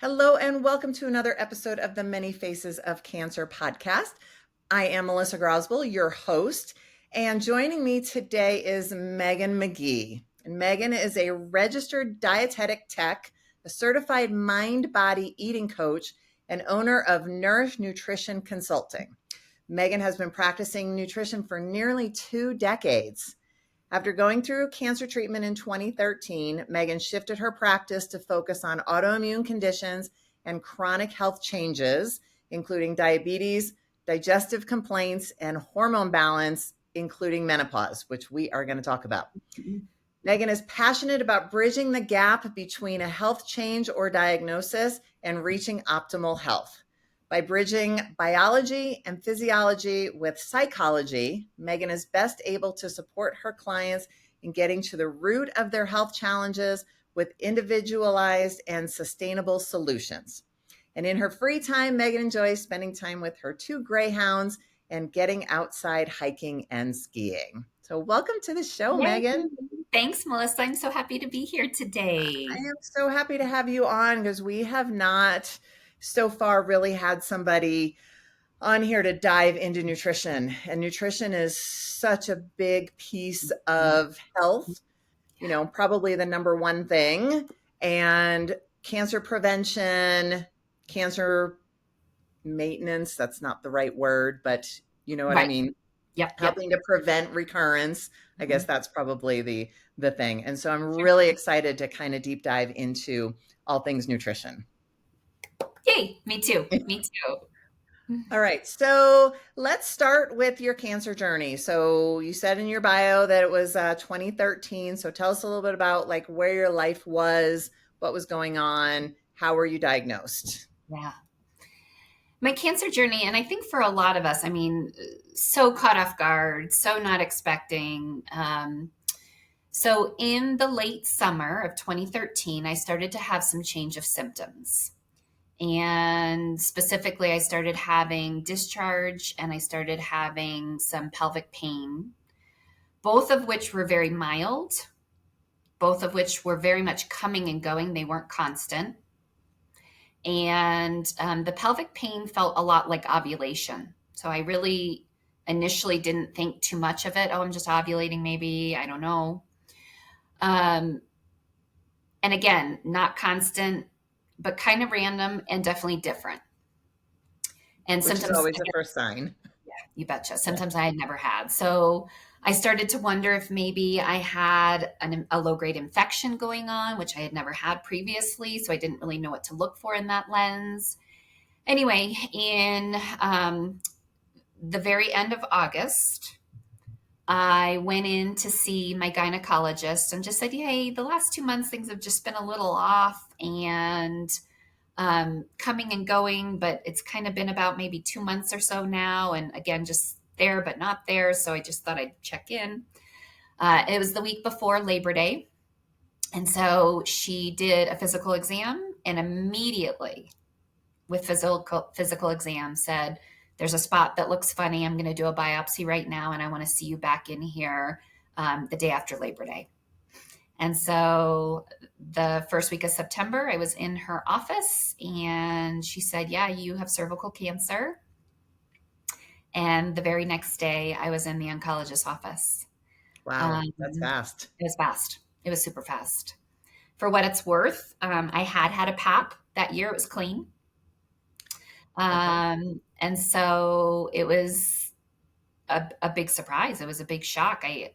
Hello, and welcome to another episode of the Many Faces of Cancer podcast. I am Melissa Grosboll, your host, and joining me today is Megan Magee. And Megan is a registered dietetic tech, a certified mind-body eating coach, and owner of Nourish Nutrition Consulting. Megan has been practicing nutrition for nearly 2 decades. After going through cancer treatment in 2013, Megan shifted her practice to focus on autoimmune conditions and chronic health changes, including diabetes, digestive complaints, and hormone balance, including menopause, which we are going to talk about. Megan is passionate about bridging the gap between a health change or diagnosis and reaching optimal health. By bridging biology and physiology with psychology, Megan is best able to support her clients in getting to the root of their health challenges with individualized and sustainable solutions. And in her free time, Megan enjoys spending time with her 2 greyhounds and getting outside hiking and skiing. So welcome to the show, Yay. Megan. Thanks, Melissa. I'm so happy to be here today. I am so happy to have you on because we have not so far really had somebody on here to dive into nutrition. And nutrition is such a big piece of health, probably the number one thing. And cancer prevention, cancer maintenance, that's not the right word, but you know what I Right. mean? Yep. Helping to prevent recurrence. I guess that's probably the thing. And so I'm really excited to kind of deep dive into all things nutrition. Yay. Me too. Me too. All right. So let's start with your cancer journey. So you said in your bio that it was 2013. So tell us a little bit about like where your life was, what was going on, how were you diagnosed? Yeah. My cancer journey, and I think for a lot of us, so caught off guard, so not expecting. So in the late summer of 2013, I started to have some change of symptoms. And specifically, I started having discharge and I started having some pelvic pain, both of which were very mild, both of which were very much coming and going. They weren't constant. And the pelvic pain felt a lot like ovulation. So I really initially didn't think too much of it. Oh, I'm just ovulating, maybe. I don't know. And again, not constant, but kind of random and definitely different. And Which is always the first sign. Yeah, you betcha. Symptoms I had never had. So I started to wonder if maybe I had a low-grade infection going on, which I had never had previously. So I didn't really know what to look for in that lens. Anyway, in the very end of August, I went in to see my gynecologist and just said, hey, the last 2 months, things have just been a little off and coming and going, but it's kind of been about maybe 2 months or so now. And again, just there, but not there. So I just thought I'd check in. It was the week before Labor Day. And so she did a physical exam and immediately with physical exam said, there's a spot that looks funny. I'm going to do a biopsy right now. And I want to see you back in here the day after Labor Day. And so the first week of September, I was in her office and she said, yeah, you have cervical cancer. And the very next day I was in the oncologist's office. Wow. That's fast. It was fast. It was super fast. For what it's worth, I had a PAP that year. It was clean. And so it was a big surprise. It was a big shock. I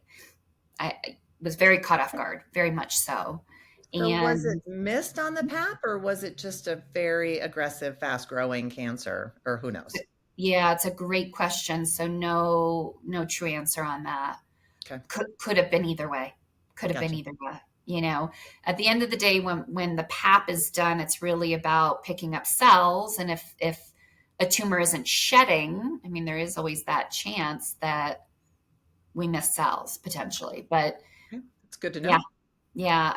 was very caught off guard, very much so. So was it missed on the PAP or was it just a very aggressive, fast growing cancer or who knows? Yeah, it's a great question. So no true answer on that. Okay. Could have been either way. Could have been either way. At the end of the day, when the PAP is done, it's really about picking up cells. And if a tumor isn't shedding, there is always that chance that we miss cells potentially, but it's good to know. Yeah.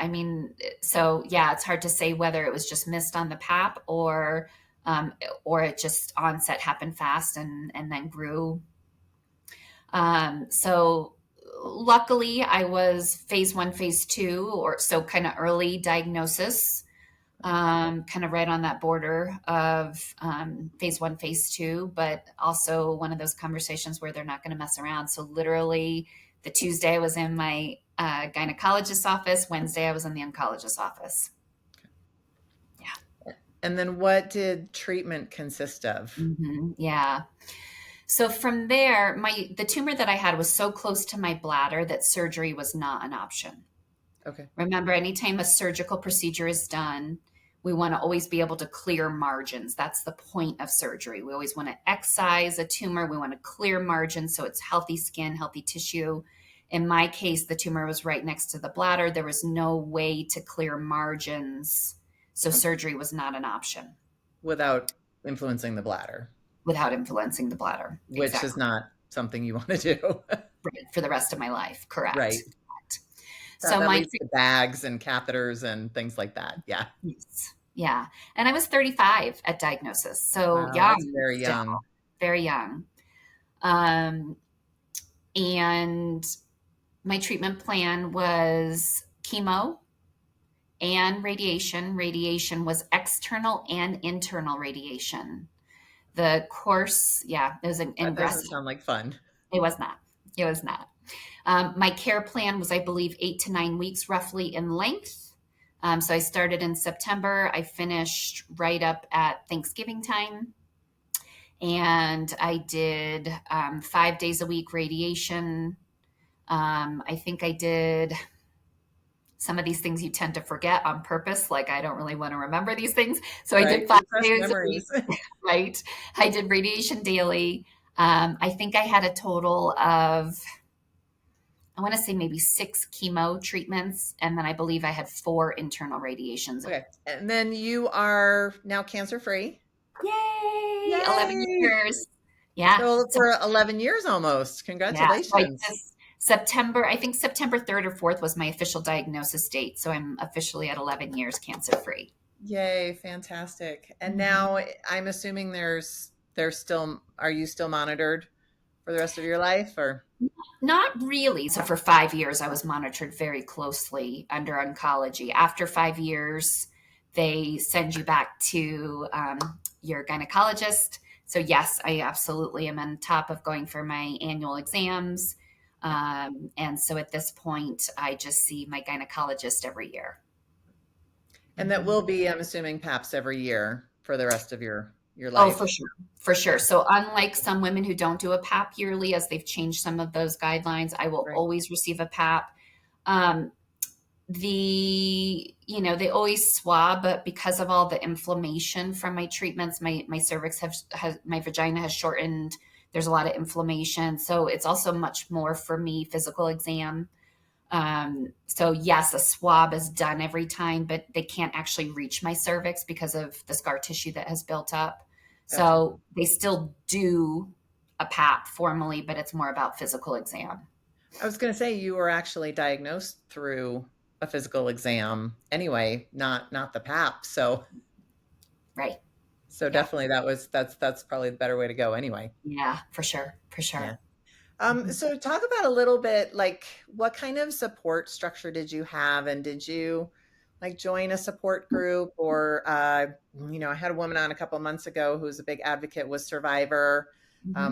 So yeah, it's hard to say whether it was just missed on the PAP or it just onset happened fast and then grew. So luckily I was phase 1, phase 2, or so kind of early diagnosis. kind of right on that border of phase one, phase two, but also one of those conversations where they're not going to mess around. So literally the Tuesday I was in my gynecologist's office, Wednesday I was in the oncologist's office. Yeah. And then what did treatment consist of? Yeah. So from there, the tumor that I had was so close to my bladder that surgery was not an option. Okay. Remember, anytime a surgical procedure is done, we want to always be able to clear margins. That's the point of surgery. We always want to excise a tumor. We want to clear margins so it's healthy skin, healthy tissue. In my case, the tumor was right next to the bladder. There was no way to clear margins. So surgery was not an option. Without influencing the bladder. Without influencing the bladder. Which Exactly. is not something you want to do. Right, for the rest of my life. Correct. Right. Correct. So that leads to bags and catheters and things like that. Yeah. Yes. Yeah. And I was 35 at diagnosis. So Wow, young. that's very still, young. very young. And my treatment plan was chemo and radiation. Radiation was external and internal radiation. The course, it was an That doesn't sound like fun. It was not. It was not. My care plan was, I believe, 8 to 9 weeks roughly in length. So I started in September. I finished right up at Thanksgiving time. And I did 5 days a week radiation. I think I did some of these things you tend to forget on purpose. Like I don't really want to remember these things. So I did 5 days a week, right? I did radiation daily. I think I had a total of, I want to say maybe 6 chemo treatments. And then I believe I had 4 internal radiations. Okay. And then you are now cancer-free. Yay! Yay! 11 years. Yeah. So for 11 years almost. Congratulations. Yeah. So September 3rd or 4th was my official diagnosis date. So I'm officially at 11 years cancer-free. Yay. Fantastic. And now I'm assuming are you still monitored for the rest of your life or? Not really. So for 5 years, I was monitored very closely under oncology. After 5 years, they send you back to your gynecologist. So yes, I absolutely am on top of going for my annual exams. And so at this point, I just see my gynecologist every year. And that will be, I'm assuming, PAPs every year for the rest of your life. Oh, for sure. For sure. So unlike some women who don't do a PAP yearly, as they've changed some of those guidelines, I will always receive a PAP. They always swab, but because of all the inflammation from my treatments, my cervix my vagina has shortened. There's a lot of inflammation. So it's also much more for me physical exam. So yes, a swab is done every time, but they can't actually reach my cervix because of the scar tissue that has built up. Gotcha. So they still do a PAP formally, but it's more about physical exam. I was going to say you were actually diagnosed through a physical exam anyway, not the PAP. So right. So definitely that's probably the better way to go anyway. Yeah, for sure. For sure. Yeah. So talk about a little bit, like what kind of support structure did you have? And did you like join a support group or, I had a woman on a couple of months ago who's a big advocate with Survivor,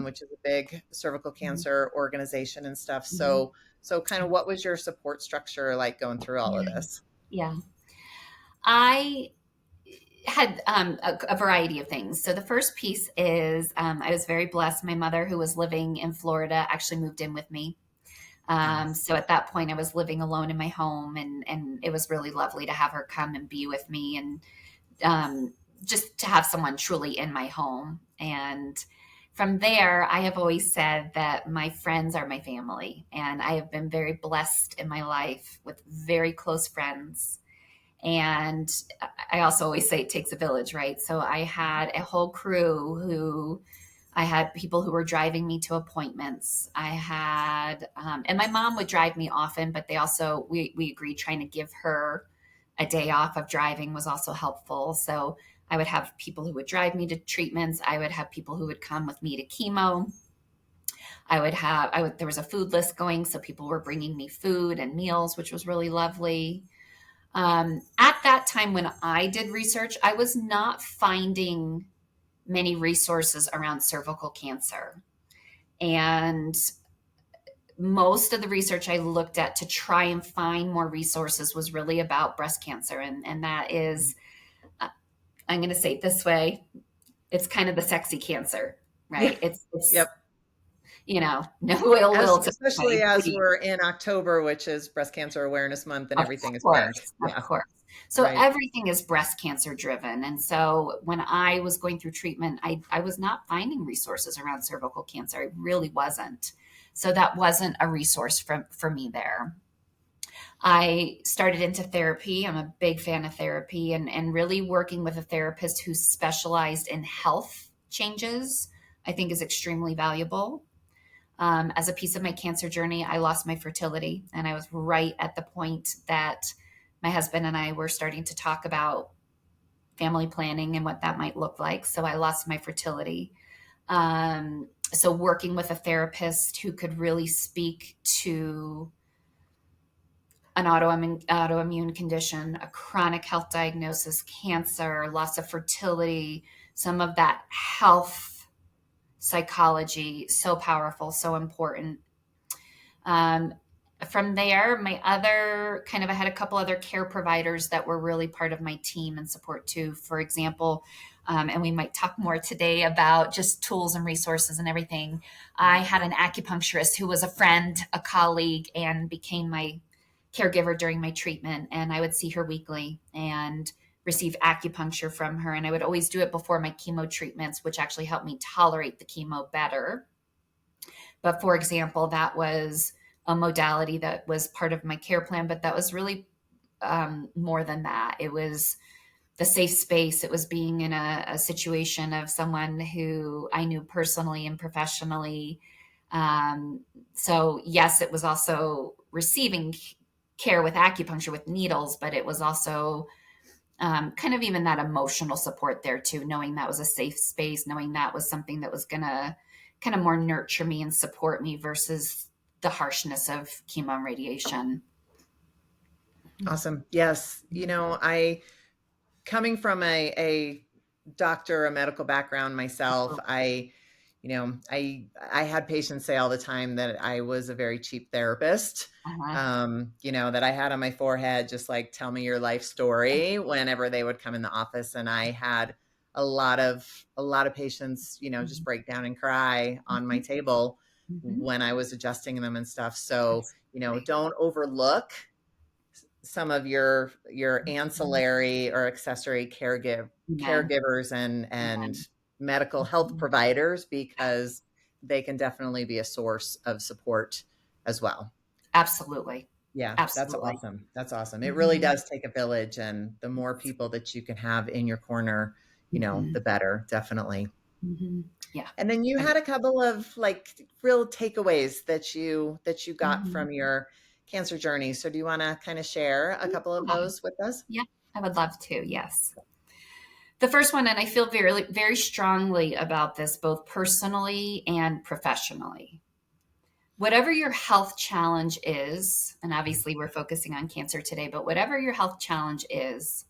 which is a big cervical cancer organization and stuff. So kind of what was your support structure like going through all of this? Yeah. I had a variety of things. So the first piece is I was very blessed. My mother, who was living in Florida, actually moved in with me. So at that point, I was living alone in my home, and it was really lovely to have her come and be with me, and just to have someone truly in my home. And from there, I have always said that my friends are my family, and I have been very blessed in my life with very close friends. And I also always say it takes a village, right? So I had a whole crew I had people who were driving me to appointments. I had, and my mom would drive me often, but we agreed trying to give her a day off of driving was also helpful. So I would have people who would drive me to treatments. I would have people who would come with me to chemo. There was a food list going, so people were bringing me food and meals, which was really lovely. At that time when I did research, I was not finding many resources around cervical cancer. And most of the research I looked at to try and find more resources was really about breast cancer. And that is, I'm going to say it this way, it's kind of the sexy cancer, Yeah. right? It's Yep. no ill will to Especially anybody, as please. we're in October, which is Breast Cancer Awareness Month, and Of everything is pink. course, of Yeah. course. So Right. everything is breast cancer driven. And so when I was going through treatment, I was not finding resources around cervical cancer. I really wasn't. So that wasn't a resource for me there. I started into therapy. I'm a big fan of therapy and really working with a therapist who specialized in health changes, I think is extremely valuable. As a piece of my cancer journey, I lost my fertility, and I was right at the point that my husband and I were starting to talk about family planning and what that might look like. So I lost my fertility. So working with a therapist who could really speak to an autoimmune condition, a chronic health diagnosis, cancer, loss of fertility, some of that health psychology, so powerful, so important. Um, from there, I had a couple other care providers that were really part of my team and support too. For example, and we might talk more today about just tools and resources and everything. I had an acupuncturist who was a friend, a colleague, and became my caregiver during my treatment. And I would see her weekly and receive acupuncture from her. And I would always do it before my chemo treatments, which actually helped me tolerate the chemo better. But for example, that was a modality that was part of my care plan, but that was really more than that. It was the safe space. It was being in a situation of someone who I knew personally and professionally. So, yes, it was also receiving care with acupuncture with needles, but it was also kind of even that emotional support there too, knowing that was a safe space, knowing that was something that was going to kind of more nurture me and support me versus the harshness of chemo and radiation. Awesome. Yes. I coming from a doctor, a medical background myself, I had patients say all the time that I was a very cheap therapist. Uh-huh. That I had on my forehead, just like tell me your life story whenever they would come in the office. And I had a lot of patients, just break down and cry on my Mhm. table Mhm. when I was adjusting them and stuff. So, Absolutely. don't overlook some of your Mhm. ancillary or accessory Amen. caregivers and Amen. medical health Mhm. providers, because they can definitely be a source of support as well. Absolutely. Yeah, that's Absolutely. awesome. That's awesome. It really Mhm. does take a village, and the more people that you can have in your corner, Mhm. the better, definitely. Mhm. Yeah. And then you I had a couple of like real takeaways that you got Mhm. from your cancer journey. So do you want to kind of share a couple of Yeah. those with us? Yeah. I would love to. Yes. The first one, and I feel very, very strongly about this, both personally and professionally. Whatever your health challenge is, and obviously we're focusing on cancer today, but whatever your health challenge is,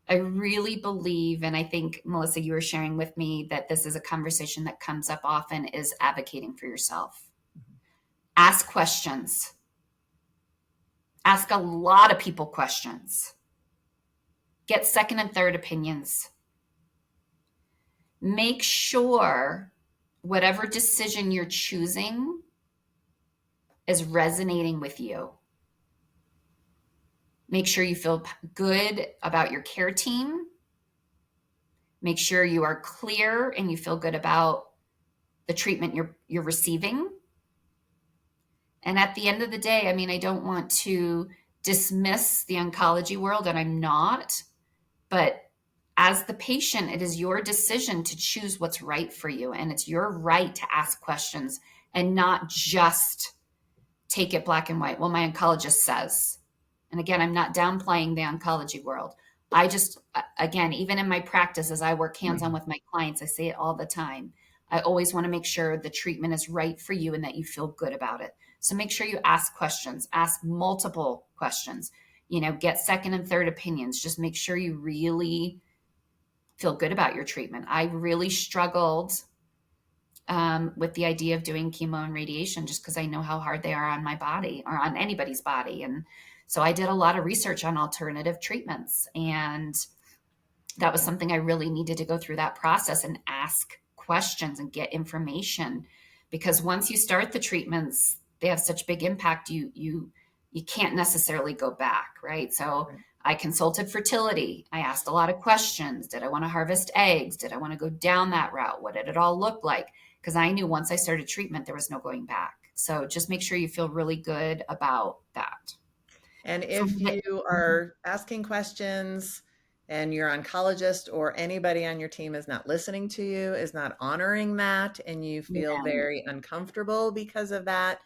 I really believe, and I think, Melissa, you were sharing with me that this is a conversation that comes up often, is advocating for yourself. Ask questions. Ask a lot of people questions. Get second and third opinions. Make sure whatever decision you're choosing is resonating with you. Make sure you feel good about your care team. Make sure you are clear and you feel good about the treatment you're receiving. And at the end of the day, I mean, I don't want to dismiss the oncology world, and I'm not, but as the patient, it is your decision to choose what's right for you. And it's your right to ask questions and not just take it black and white. Well, my oncologist says. And again, I'm not downplaying the oncology world. I just, again, even in my practice, as I work hands on with my clients, I say it all the time. I always want to make sure the treatment is right for you and that you feel good about it. So make sure you ask questions, ask multiple questions. get second and third opinions. Just make sure you really feel good about your treatment. I really struggled with the idea of doing chemo and radiation just because I know how hard they are on my body or on anybody's body. And so I did a lot of research on alternative treatments. And that was something I really needed to go through that process and ask questions and get information. Because once you start the treatments, they have such big impact, you can't necessarily go back, right? So I consulted fertility. I asked a lot of questions. Did I want to harvest eggs? Did I want to go down that route? What did it all look like? Because I knew once I started treatment, there was no going back. So just make sure you feel really good about that. And From if the, you are asking questions and your oncologist or anybody on your team is not listening to you, is not honoring that, and you feel yeah, very uncomfortable because of that,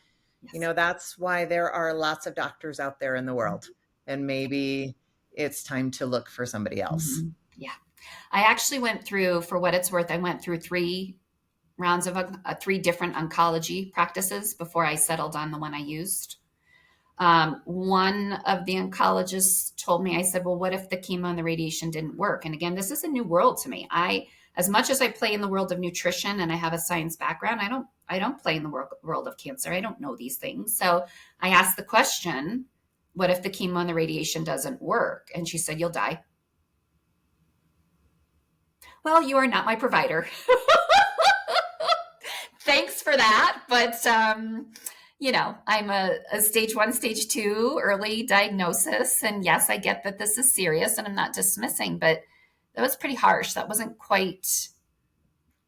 yes. that's why there are lots of doctors out there in the world. And maybe it's time to look for somebody else. Mhm. Yeah. I actually went through, for what it's worth, I went through 3 rounds of 3 different oncology practices before I settled on the one I used. One of the oncologists told me, I said, well, what if the chemo and the radiation didn't work? And again, this is a new world to me. As much as I play in the world of nutrition and I have a science background, I don't play in the world of cancer. I don't know these things. So I asked the question, what if the chemo and the radiation doesn't work? And she said, you'll die. Well, you are not my provider. Thanks for that. But, I'm a stage 1, stage 2 early diagnosis. And yes, I get that this is serious and I'm not dismissing, but that was pretty harsh. That wasn't quite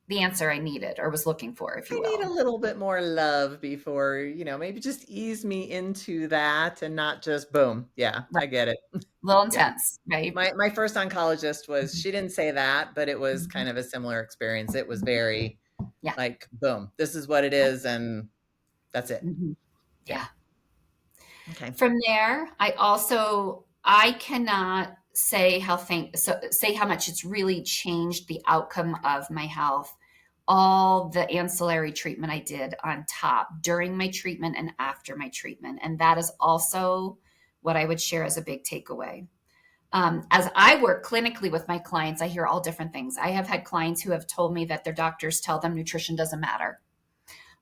the answer I needed or was looking for, if you I need a will. little bit more love before, maybe just ease me into that and not just boom. Yeah, Right. I get it. A little Yeah. intense, right? My first oncologist was, Mhm. she didn't say that, but it was Mhm. kind of a similar experience. It was very Yeah. like, boom, this is what it is, and that's it. Mhm. Yeah. Yeah. Okay. From there, I cannot say how much it's really changed the outcome of my health. All the ancillary treatment I did on top during my treatment and after my treatment. And that is also what I would share as a big takeaway. As I work clinically with my clients, I hear all different things. I have had clients who have told me that their doctors tell them nutrition doesn't matter.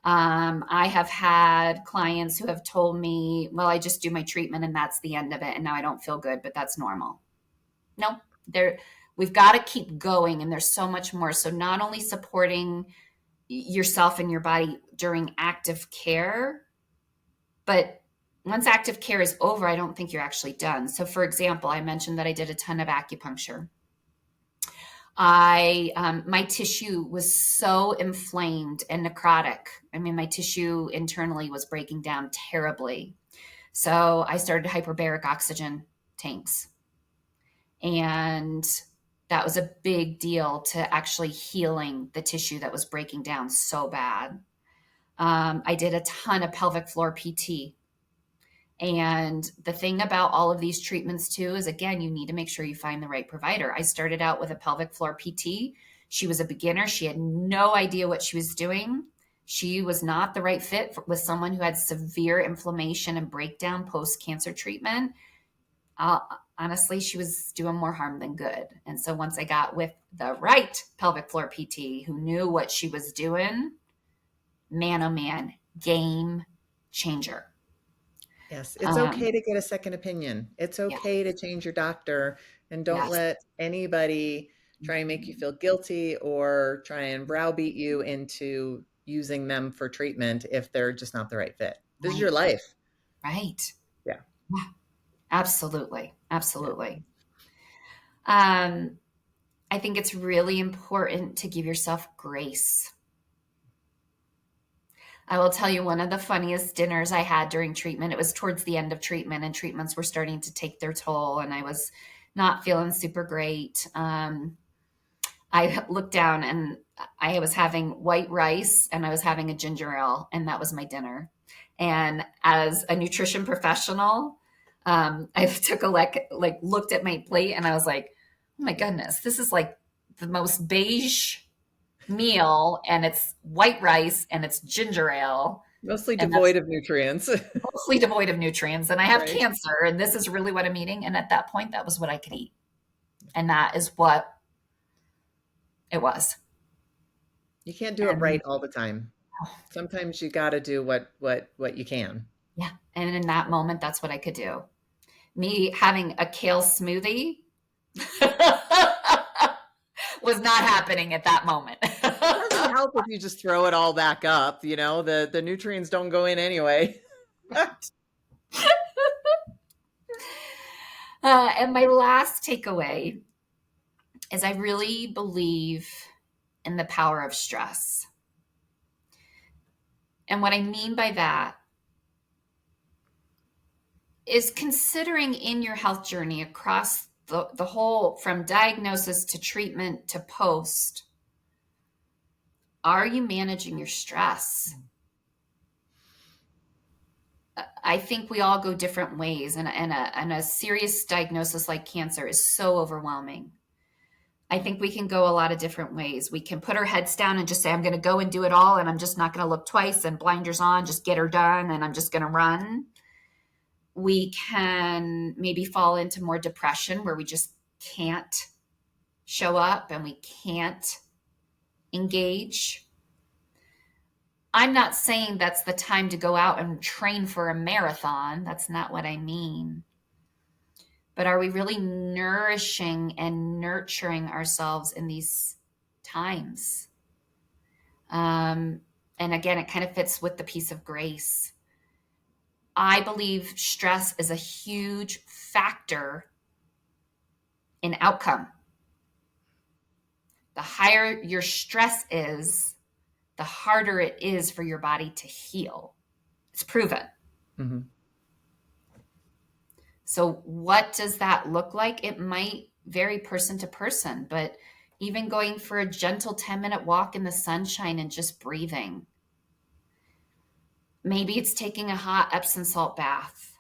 I have had clients who have told me, well, I just do my treatment and that's the end of it. And now I don't feel good, but that's normal. No, there, we've got to keep going. And there's so much more. So not only supporting yourself and your body during active care, but once active care is over, I don't think you're actually done. So for example, I mentioned that I did a ton of acupuncture. My tissue was so inflamed and necrotic. I mean, my tissue internally was breaking down terribly. So I started hyperbaric oxygen tanks. And that was a big deal to actually healing the tissue that was breaking down so bad. I did a ton of pelvic floor PT. And the thing about all of these treatments, too, is again, you need to make sure you find the right provider. I started out with a pelvic floor PT. She was a beginner. She had no idea what she was doing. She was not the right fit with someone who had severe inflammation and breakdown post cancer treatment. Uh, Honestly, she was doing more harm than good. And so once I got with the right pelvic floor PT who knew what she was doing, man, oh man, game changer. Yes, it's Um, okay to get a second opinion. It's yeah, okay to change your doctor, and don't yes. let anybody try and make you feel guilty or try and browbeat you into using them for treatment if they're just not the right fit. This is your Right, life. right. Yeah. Yeah, absolutely, Yeah. absolutely. Um, I think it's really important to give yourself grace. I will tell you one of the funniest dinners I had during treatment. It was towards the end of treatment, and treatments were starting to take their toll, and I was not feeling super great. I looked down and I was having white rice and I was having a ginger ale, and that was my dinner. And as a nutrition professional, I took a looked at my plate and I was like, oh my goodness, this is like the most beige meal, and it's white rice and it's ginger ale. Mostly And that's devoid of nutrients. mostly devoid of nutrients. And I have Right. cancer, and this is really what I'm eating. And at that point, that was what I could eat. And that is what it was. You can't do it And right all the time. oh, Sometimes you got to do what you can. yeah. And in that moment, that's what I could do. Me having a kale smoothie was not happening at that moment. It doesn't help if you just throw it all back up, the nutrients don't go in anyway. Right. And my last takeaway is I really believe in the power of stress. And what I mean by that is considering in your health journey across the whole, from diagnosis to treatment to post, are you managing your stress? I think we all go different ways, and a serious diagnosis like cancer is so overwhelming. I think we can go a lot of different ways. We can put our heads down and just say, I'm going to go and do it all, and I'm just not going to look twice, and blinders on, just get her done, and I'm just going to run. We can maybe fall into more depression where we just can't show up and we can't engage. I'm not saying that's the time to go out and train for a marathon. That's not what I mean. But are we really nourishing and nurturing ourselves in these times? And again, it kind of fits with the piece of grace. I believe stress is a huge factor in outcome. The higher your stress is, the harder it is for your body to heal. It's proven. Mm-hmm. So, what does that look like? It might vary person to person, but even going for a gentle 10-minute walk in the sunshine and just breathing. Maybe it's taking a hot Epsom salt bath.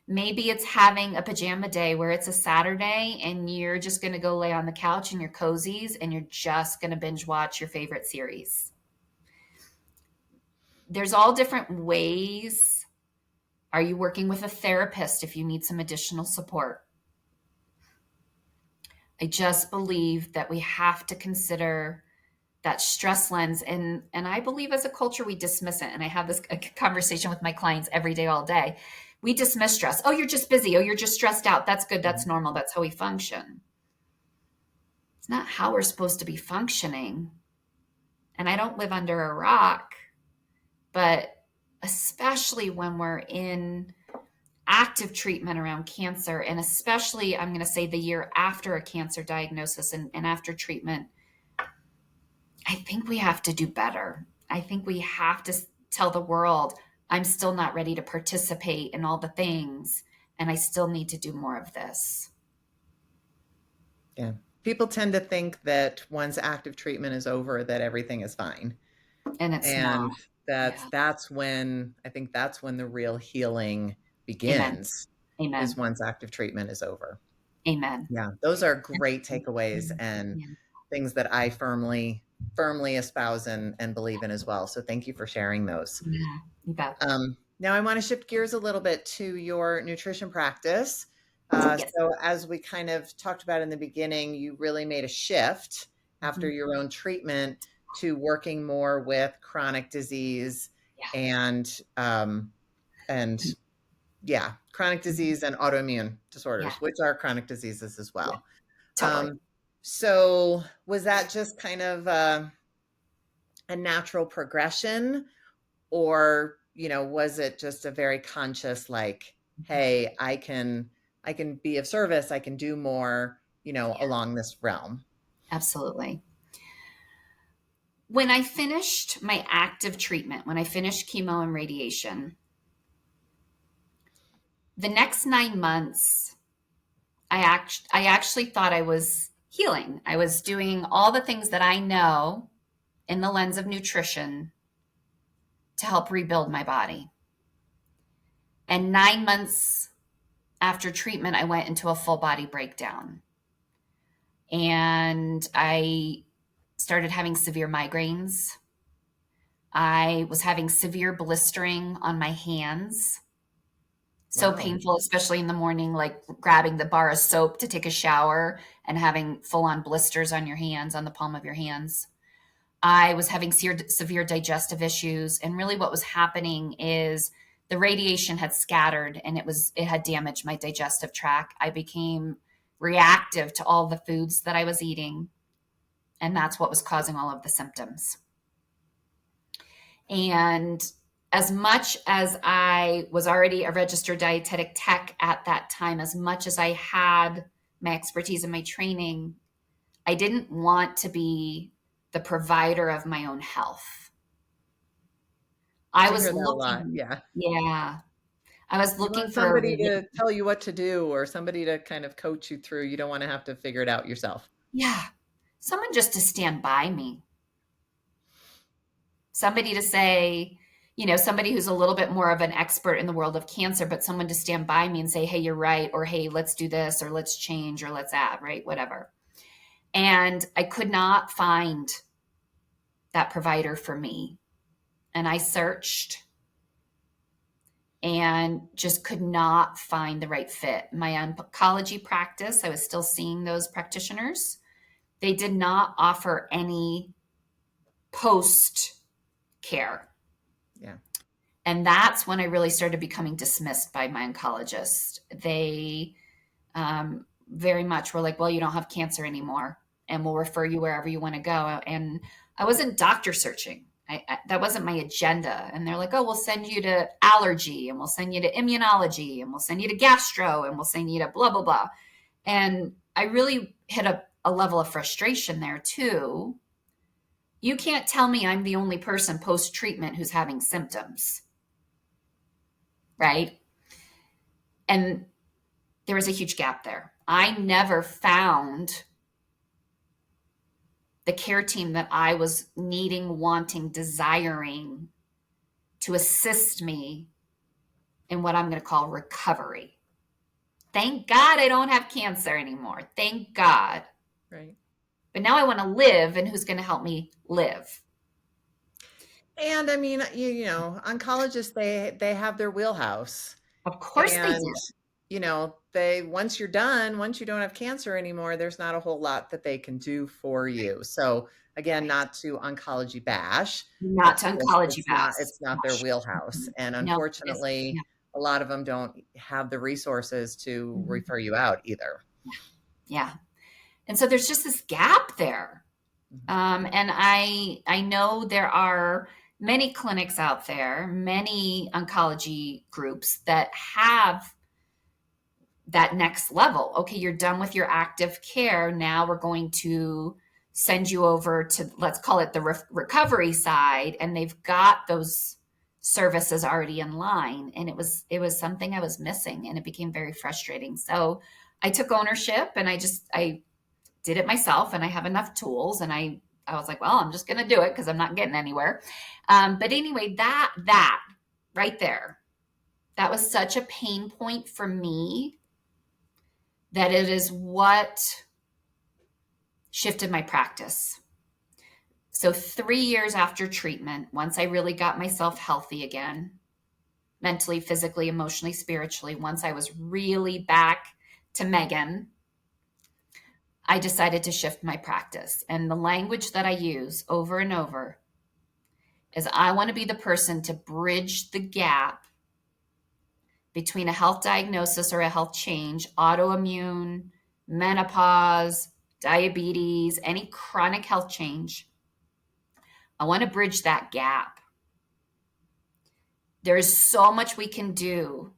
Maybe it's having a pajama day where it's a Saturday and you're just going to go lay on the couch in your cozies and you're just going to binge watch your favorite series. There's all different ways. Are you working with a therapist if you need some additional support? I just believe that we have to consider that stress lens. And I believe as a culture, we dismiss it. And I have this conversation with my clients every day, all day. We dismiss stress. Oh, you're just busy. Oh, you're just stressed out. That's good. That's normal. That's how we function. It's not how we're supposed to be functioning. And I don't live under a rock, but especially when we're in active treatment around cancer, and especially, I'm going to say, the year after a cancer diagnosis and after treatment, I think we have to do better. I think we have to tell the world, I'm still not ready to participate in all the things, and I still need to do more of this. Yeah. People tend to think that once active treatment is over, that everything is fine. And it's And not. that's Yeah. that's when I think that's when the real healing Amen. begins, is Amen. once active treatment is over. Amen. Yeah, those are great takeaways and Yeah. things that I firmly espouse and believe in as well. So thank you for sharing those. Yeah. You bet. Now I want to shift gears a little bit to your nutrition practice. Yes. So as we kind of talked about in the beginning, you really made a shift after Mhm. your own treatment to working more with chronic disease Yeah. and yeah, chronic disease and autoimmune Yeah. disorders, which are chronic diseases as Yeah. well. Totally. So was that just kind of a natural progression, or was it just a very conscious, like, hey, I can be of service, I can do more, Yeah. along this realm? Absolutely. When I finished my active treatment, when I finished chemo and radiation, the next 9 months, I actually thought I was healing. I was doing all the things that I know in the lens of nutrition to help rebuild my body. And 9 months after treatment, I went into a full body breakdown. And I started having severe migraines. I was having severe blistering on my hands. So Wow. painful, especially in the morning, like grabbing the bar of soap to take a shower and having full on blisters on your hands, on the palm of your hands. I was having severe digestive issues. And really, what was happening is the radiation had scattered and it had damaged my digestive tract. I became reactive to all the foods that I was eating. And that's what was causing all of the symptoms. And as much as I was already a registered dietetic tech at that time, as much as I had my expertise and my training, I didn't want to be the provider of my own health. I I was hear that a lot. looking, Yeah. yeah, I was You looking want for a somebody relief. to tell you what to do or somebody to kind of coach you through. You don't want to have to figure it out yourself. Yeah, someone just to stand by me, somebody to say, somebody who's a little bit more of an expert in the world of cancer, but someone to stand by me and say, hey, you're right, or hey, let's do this, or let's change, or let's add, right? Whatever. And I could not find that provider for me. And I searched and just could not find the right fit. My oncology practice, I was still seeing those practitioners. They did not offer any post care. Yeah. And that's when I really started becoming dismissed by my oncologist. They very much were like, well, you don't have cancer anymore, and we'll refer you wherever you want to go. And I wasn't doctor searching. That wasn't my agenda. And they're like, oh, we'll send you to allergy, and we'll send you to immunology, and we'll send you to gastro, and we'll send you to blah, blah, blah. And I really hit a level of frustration there too. You can't tell me I'm the only person post treatment who's having symptoms, right? And there was a huge gap there. I never found the care team that I was needing, wanting, desiring to assist me in what I'm going to call recovery. Thank God I don't have cancer anymore. Thank God. Right. But now I want to live, and who's going to help me live? And I mean, oncologists, they have their wheelhouse. Of course they And, do. they once you're done, once you don't have cancer anymore, there's not a whole lot that they can do for you. So again, Right. not to oncology bash. Not It's to just oncology baths. it's not their wheelhouse. And No, it is. unfortunately, Yeah. a lot of them don't have the resources to Mhm. refer you out either. Yeah. And so there's just this gap there. Mhm. And I know there are many clinics out there, many oncology groups that have that next level. Okay, you're done with your active care. Now we're going to send you over to, let's call it the recovery side, and they've got those services already in line. And it was something I was missing, and it became very frustrating. So I took ownership, and I did it myself, and I have enough tools, and I was like, well, I'm just going to do it because I'm not getting anywhere. But anyway, that right there, that was such a pain point for me that it is what shifted my practice. So 3 years after treatment, once I really got myself healthy again, mentally, physically, emotionally, spiritually, once I was really back to Megan, I decided to shift my practice. And the language that I use over and over is I want to be the person to bridge the gap between a health diagnosis or a health change, autoimmune, menopause, diabetes, any chronic health change. I want to bridge that gap. There is so much we can do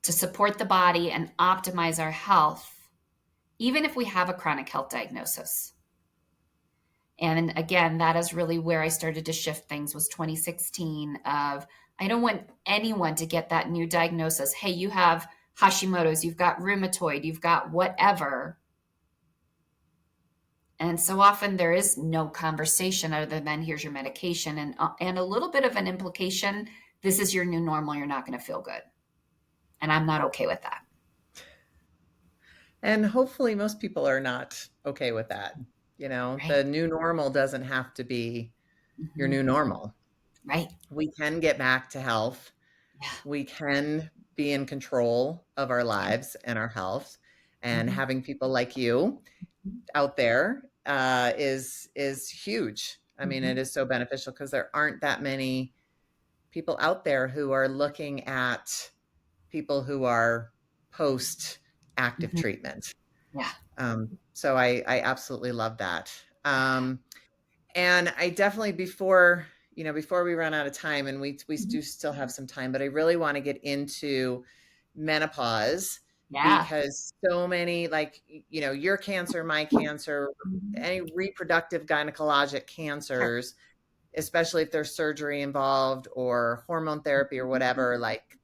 to support the body and optimize our health, even if we have a chronic health diagnosis. And again, that is really where I started to shift things, was 2016 of, I don't want anyone to get that new diagnosis. Hey, you have Hashimoto's, you've got rheumatoid, you've got whatever. And so often there is no conversation other than here's your medication, and a little bit of an implication, this is your new normal, you're not going to feel good. And I'm not okay with that. And hopefully most people are not okay with that. Right. The new normal doesn't have to be your Mm-hmm. new normal. Right. We can get back to health. Yeah. We can be in control of our Yeah. lives and our health. And Mm-hmm. having people like you out there is huge. I mean, Mm-hmm. it is so beneficial because there aren't that many people out there who are looking at people who are post active Mm-hmm. treatment. Yeah. So I absolutely love that. And I definitely before we run out of time, and we Mm-hmm. do still have some time, but I really want to get into menopause Yeah. because so many, like, your cancer, my cancer, Mm-hmm. any reproductive gynecologic Sure. cancers, especially if there's surgery involved or hormone therapy or whatever, like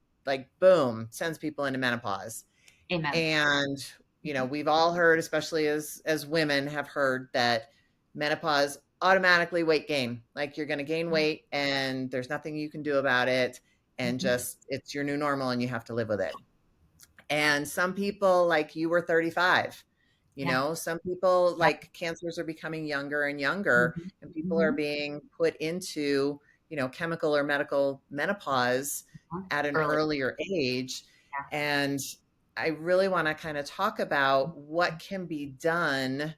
boom, sends people into menopause. Amen. And we've all heard, especially as women have heard, that menopause automatically weight gain. Like, you're going to gain weight and there's nothing you can do about it, and Mm-hmm. just it's your new normal and you have to live with it. And some people, like you, were 35. Yeah. Some people, Yeah. like, cancers are becoming younger and younger, Mm-hmm. and people are Mm-hmm. being put into, chemical or medical menopause at an Early. earlier age. Yeah. And I really want to kind of talk about what can be done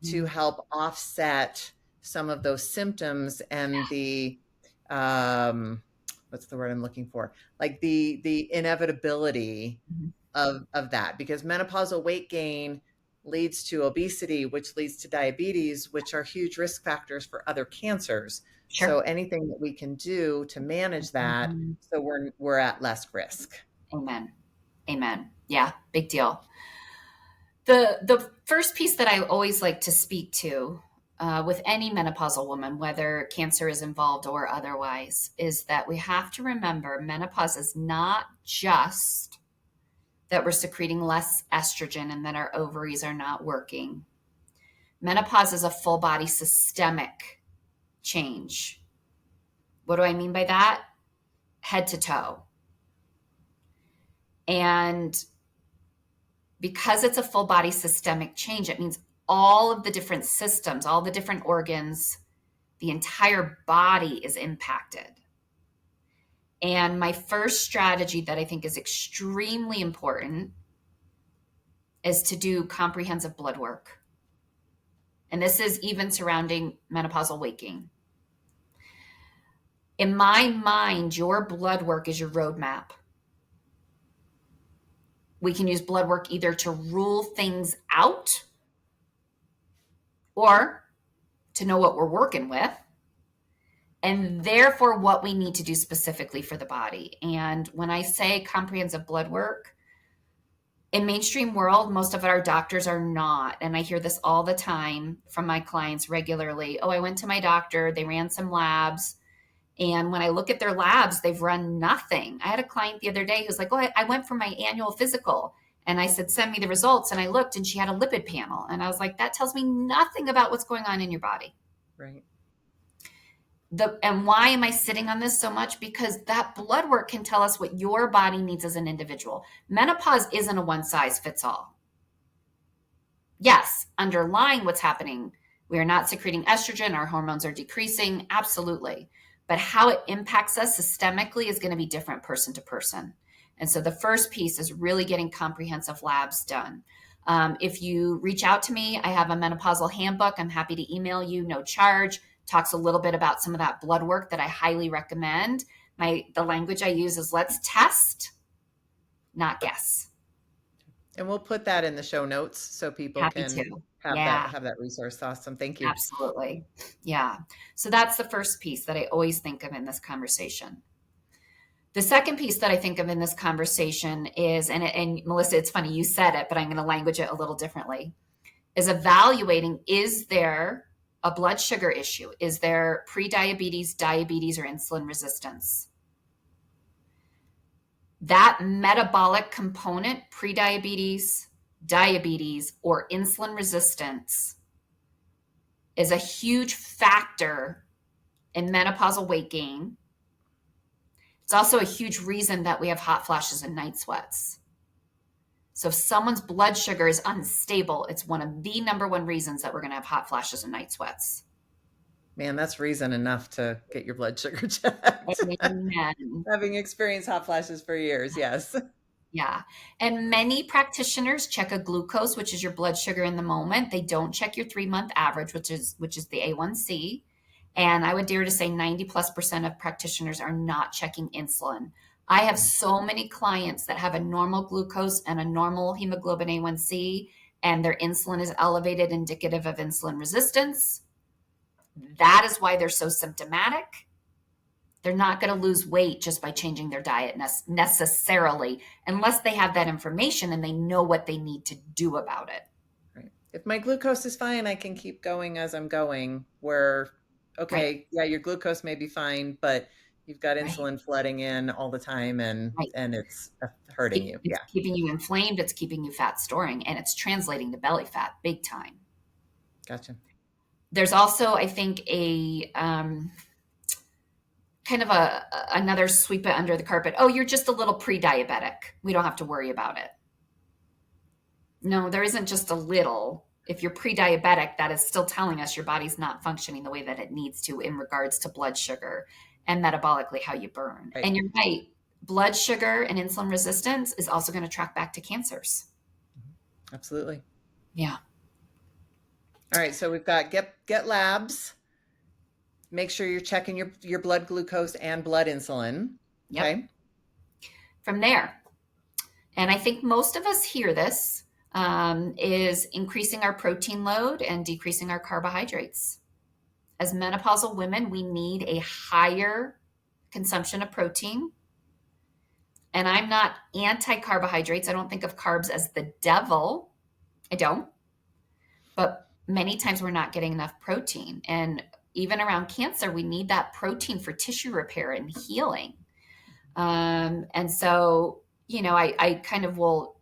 to Mm-hmm. help offset some of those symptoms and the um what's the word I'm looking for, like the inevitability Mm-hmm. of that, because menopausal weight gain leads to obesity, which leads to diabetes, which are huge risk factors for other cancers. So Sure. anything that we can do to manage that, Mhm. so we're at less risk. Amen. Amen. Yeah, big deal. The first piece that I always like to speak to with any menopausal woman, whether cancer is involved or otherwise, is that we have to remember menopause is not just that we're secreting less estrogen and that our ovaries are not working. Menopause is a full body systemic change. What do I mean by that? Head to toe. And because it's a full body systemic change, it means all of the different systems, all the different organs, the entire body is impacted. And my first strategy that I think is extremely important is to do comprehensive blood work. And this is even surrounding menopausal weight gain. In my mind, your blood work is your roadmap. We can use blood work either to rule things out or to know what we're working with, and therefore what we need to do specifically for the body. And when I say comprehensive blood work, in mainstream world, most of our doctors are not. And I hear this all the time from my clients regularly. Oh, I went to my doctor, they ran some labs. And when I look at their labs, they've run nothing. I had a client the other day who's like, oh, I went for my annual physical. And I said, send me the results. And I looked and she had a lipid panel. And I was like, that tells me nothing about what's going on in your body. Right. And why am I sitting on this so much? Because that blood work can tell us what your body needs as an individual. Menopause isn't a one size fits all. Yes, underlying what's happening, we are not secreting estrogen, our hormones are decreasing, absolutely. But how it impacts us systemically is going to be different person to person. And so the first piece is really getting comprehensive labs done. If you reach out to me, I have a menopausal handbook. I'm happy to email you, no charge. Talks a little bit about some of that blood work that I highly recommend. The language I use is let's test, not guess. And we'll put that in the show notes so people Happy can to. have Yeah. that resource. Awesome. Thank you. Absolutely. Yeah. So that's the first piece that I always think of in this conversation. The second piece that I think of in this conversation is, and Melissa, it's funny, you said it, but I'm going to language it a little differently, is evaluating, is there a blood sugar issue? Is there prediabetes, diabetes, or insulin resistance? That metabolic component, prediabetes, diabetes, or insulin resistance, is a huge factor in menopausal weight gain. It's also a huge reason that we have hot flashes and night sweats. So if someone's blood sugar is unstable, it's one of the number one reasons that we're going to have hot flashes and night sweats. Man, that's reason enough to get your blood sugar checked. Amen. Having experienced hot flashes for years, yes. Yeah. And many practitioners check a glucose, which is your blood sugar in the moment. They don't check your 3-month average, which is the A1C. And I would dare to say 90+% of practitioners are not checking insulin. I have so many clients that have a normal glucose and a normal hemoglobin A1C, and their insulin is elevated, indicative of insulin resistance. That is why they're so symptomatic. They're not going to lose weight just by changing their diet necessarily, unless they have that information and they know what they need to do about it. Right. If my glucose is fine, I can keep going as I'm going. Where, Right, okay, yeah, your glucose may be fine, but you've got right, insulin flooding in all the time right. and it's hurting you. It's Yeah. keeping you inflamed, it's keeping you fat storing, and it's translating to belly fat big time. Gotcha. There's also, I think, a kind of another sweep it under the carpet. Oh, you're just a little pre-diabetic. We don't have to worry about it. No, there isn't just a little. If you're pre-diabetic, that is still telling us your body's not functioning the way that it needs to in regards to blood sugar and metabolically how you burn. Right. And you're right, blood sugar and insulin resistance is also going to track back to cancers. Absolutely. Yeah. All right. So we've got get labs. Make sure you're checking your blood glucose and blood insulin. Yep. Okay. From there, and I think most of us hear this, is increasing our protein load and decreasing our carbohydrates. As menopausal women, we need a higher consumption of protein. And I'm not anti carbohydrates. I don't think of carbs as the devil. I don't. But many times we're not getting enough protein. And even around cancer, we need that protein for tissue repair and healing. And so, I kind of will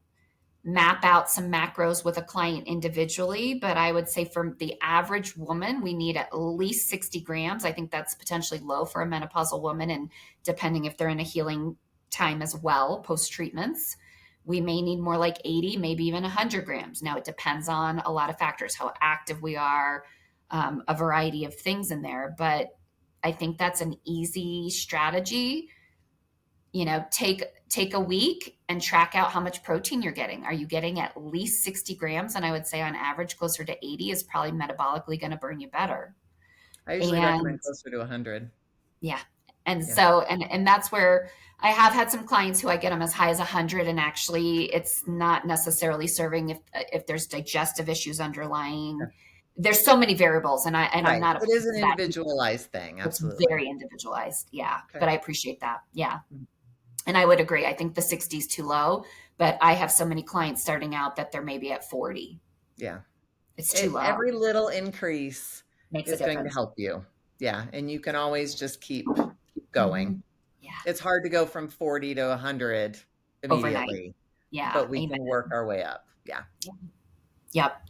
map out some macros with a client individually, but I would say for the average woman, we need at least 60 grams. I think that's potentially low for a menopausal woman. And depending if they're in a healing time as well, post treatments, we may need more like 80, maybe even 100 grams. Now, it depends on a lot of factors, how active we are, a variety of things in there. But I think that's an easy strategy. Take a week and track out how much protein you're getting. Are you getting at least 60 grams? And I would say on average, closer to 80 is probably metabolically going to burn you better. I usually And recommend closer to 100. yeah. And Yeah. so, and that's where I have had some clients who I get them as high as 100, and actually it's not necessarily serving if there's digestive issues underlying. Okay. There's so many variables, and I'm Right. not It is opposed an to that. individualized thing. It's Absolutely. very individualized. Yeah. Okay. But I appreciate that. Yeah. Mhm. And I would agree. I think the 60 is too low, but I have so many clients starting out that they're maybe at 40. Yeah. It's too low. Every little increase Makes a is going to difference. help you. Yeah. And you can always just keep going. Mhm. Yeah. It's hard to go from 40 to 100 Overnight. immediately, Yeah. but we Amen. can work our way up. Yeah. Yep.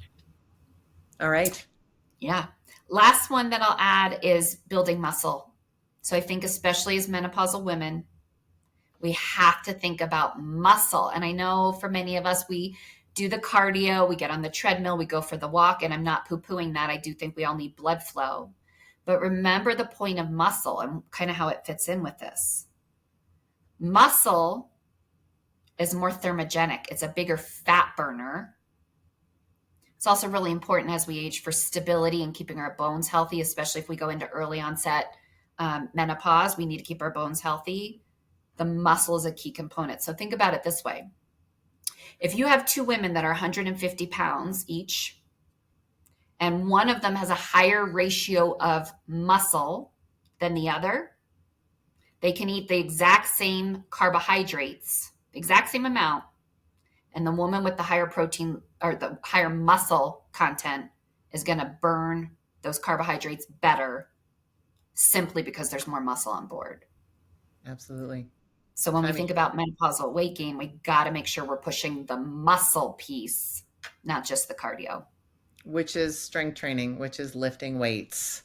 All right. Yeah. Last one that I'll add is building muscle. So I think especially as menopausal women, we have to think about muscle. And I know for many of us, we do the cardio, we get on the treadmill, we go for the walk, and I'm not poo-pooing that. I do think we all need blood flow. But remember the point of muscle and kind of how it fits in with this. Muscle is more thermogenic. It's a bigger fat burner. It's also really important as we age for stability and keeping our bones healthy, especially if we go into early onset menopause. We need to keep our bones healthy. The muscle is a key component. So think about it this way. If you have two women that are 150 pounds each, and one of them has a higher ratio of muscle than the other, they can eat the exact same carbohydrates, the exact same amount, and the woman with the higher protein or the higher muscle content is going to burn those carbohydrates better simply because there's more muscle on board. Absolutely. So when we think about menopausal weight gain, we got to make sure we're pushing the muscle piece, not just the cardio. Which is strength training, which is lifting weights.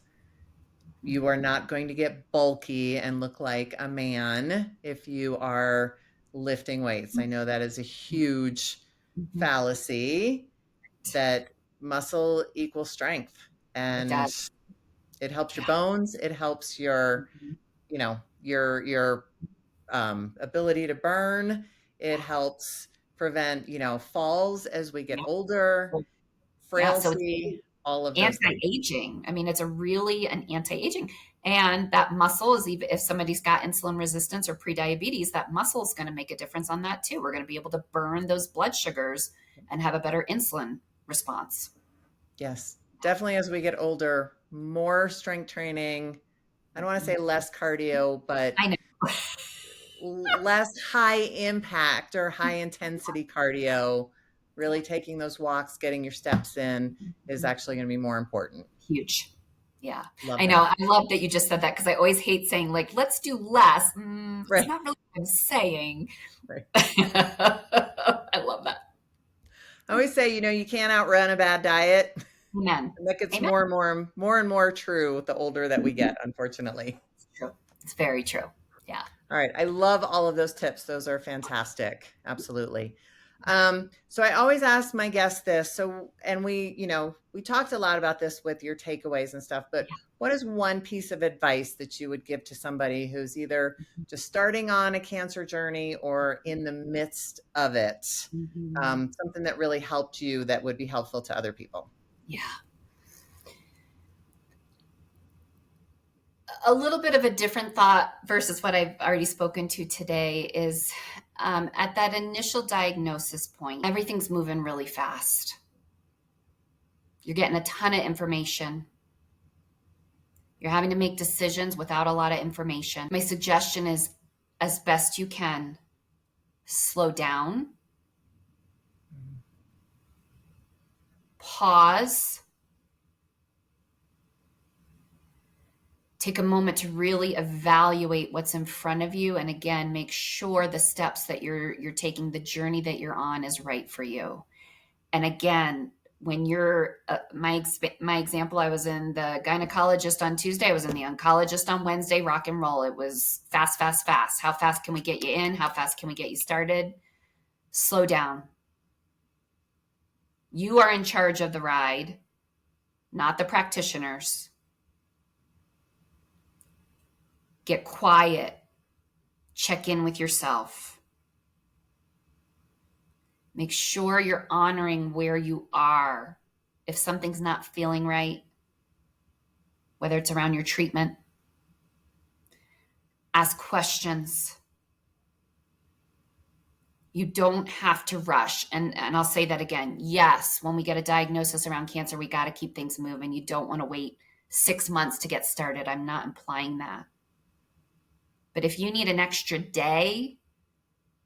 You are not going to get bulky and look like a man if you are lifting weights. I know that is a huge fallacy that muscle equals strength. And It helps your Yeah. bones. It helps your, Mhm. your ability to burn. It helps prevent, falls as we get Yeah. older, Yeah. So it's frailty, all of those things. anti-aging. I mean, it's a really an anti-aging. And that muscle is, even if somebody's got insulin resistance or pre-diabetes, that muscle is going to make a difference on that too. We're going to be able to burn those blood sugars and have a better insulin response. Yes, definitely as we get older, more strength training. I don't want to say less cardio, but I know. less high impact or high intensity cardio. Yeah. Really taking those walks, getting your steps in is actually going to be more important. Huge. Yeah. Love I know. that. I love that you just said that because I always hate saying, like, let's do less. It's Right. not really what I'm saying. Right. I love that. I always say, you can't outrun a bad diet. Amen. And that gets Amen. more and more true the older that we Mhm. get, unfortunately. It's true. It's very true. Yeah. All right. I love all of those tips. Those are fantastic. Absolutely. So I always ask my guests this. So, and we talked a lot about this with your takeaways and stuff, but what is one piece of advice that you would give to somebody who's either just starting on a cancer journey or in the midst of it? Mhm. Something that really helped you that would be helpful to other people. Yeah. A little bit of a different thought versus what I've already spoken to today is at that initial diagnosis point, everything's moving really fast. You're getting a ton of information. You're having to make decisions without a lot of information. My suggestion is, as best you can, slow down, pause, take a moment to really evaluate what's in front of you, and again, make sure the steps that you're taking, the journey that you're on, is right for you. And again, when you're my example, I was in the gynecologist on Tuesday, I was in the oncologist on Wednesday. Rock and roll. It was fast, fast, fast. How fast can we get you in? How fast can we get you started? Slow down. You are in charge of the ride, not the practitioners. Get quiet. Check in with yourself. Make sure you're honoring where you are. If something's not feeling right, whether it's around your treatment, ask questions. You don't have to rush. And I'll say that again. Yes, when we get a diagnosis around cancer, we got to keep things moving. You don't want to wait 6 months to get started. I'm not implying that. But if you need an extra day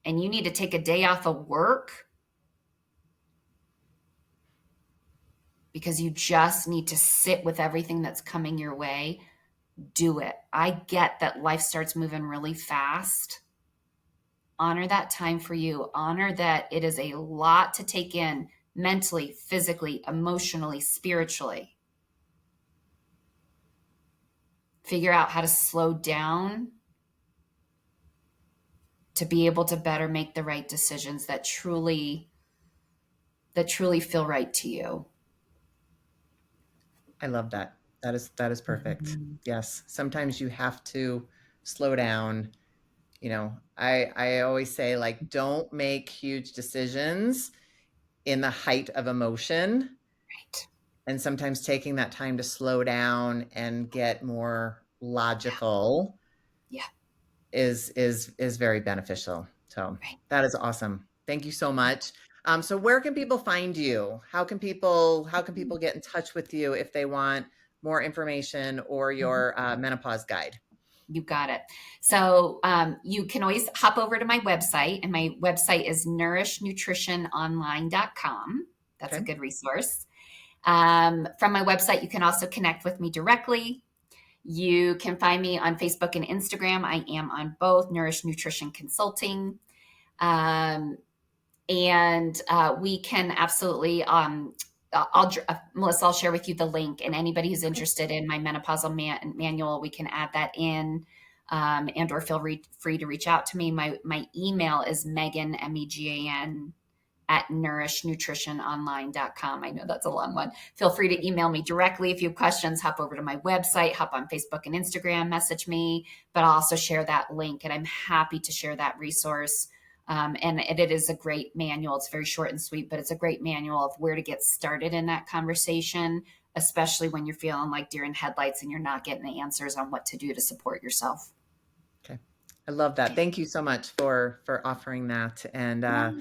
and you need to take a day off of work because you just need to sit with everything that's coming your way, do it. I get that life starts moving really fast. Honor that time for you. Honor that it is a lot to take in mentally, physically, emotionally, spiritually. Figure out how to slow down to be able to better make the right decisions that truly feel right to you. I love that. That is perfect. Mhm. Yes. Sometimes you have to slow down. I always say, like, don't make huge decisions in the height of emotion. Right. And sometimes taking that time to slow down and get more logical Yeah. is very beneficial. So Right. that is awesome. Thank you so much. So where can people find you? How can people get in touch with you if they want more information or Mhm. your menopause guide? You got it. So you can always hop over to my website, and my website is nourishnutritiononline.com. That's a Okay. good resource. From my website, you can also connect with me directly. You can find me on Facebook and Instagram. I am on both, Nourish Nutrition Consulting. Um, and we can absolutely, Melissa, I'll share with you the link. And anybody who's Okay. interested in my menopausal manual, we can add that in. And or feel free to reach out to me. My email is Megan, Megan, at nourishnutritiononline.com. I know that's a long one. Feel free to email me directly if you have questions. Hop over to my website, hop on Facebook and Instagram, message me, but I'll also share that link, and I'm happy to share that resource. And it is a great manual. It's very short and sweet, but it's a great manual of where to get started in that conversation, especially when you're feeling like deer in headlights and you're not getting the answers on what to do to support yourself. Okay. I love that. Thank you so much for offering that. And Yeah.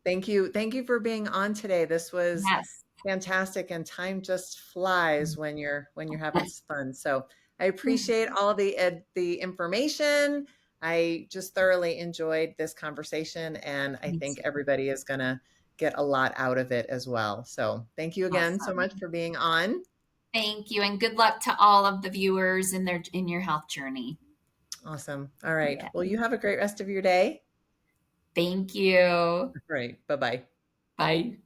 thank you for being on today. This was Yes. fantastic, and time just flies when you're having fun. So I appreciate all the information. I just thoroughly enjoyed this conversation, and I Me think too. everybody is going to get a lot out of it as well. So thank you again so much Awesome. for being on. Thank you, and good luck to all of the viewers in your health journey. Awesome. All right. Yeah. Well, you have a great rest of your day. Thank you. All right. Bye-bye. Bye.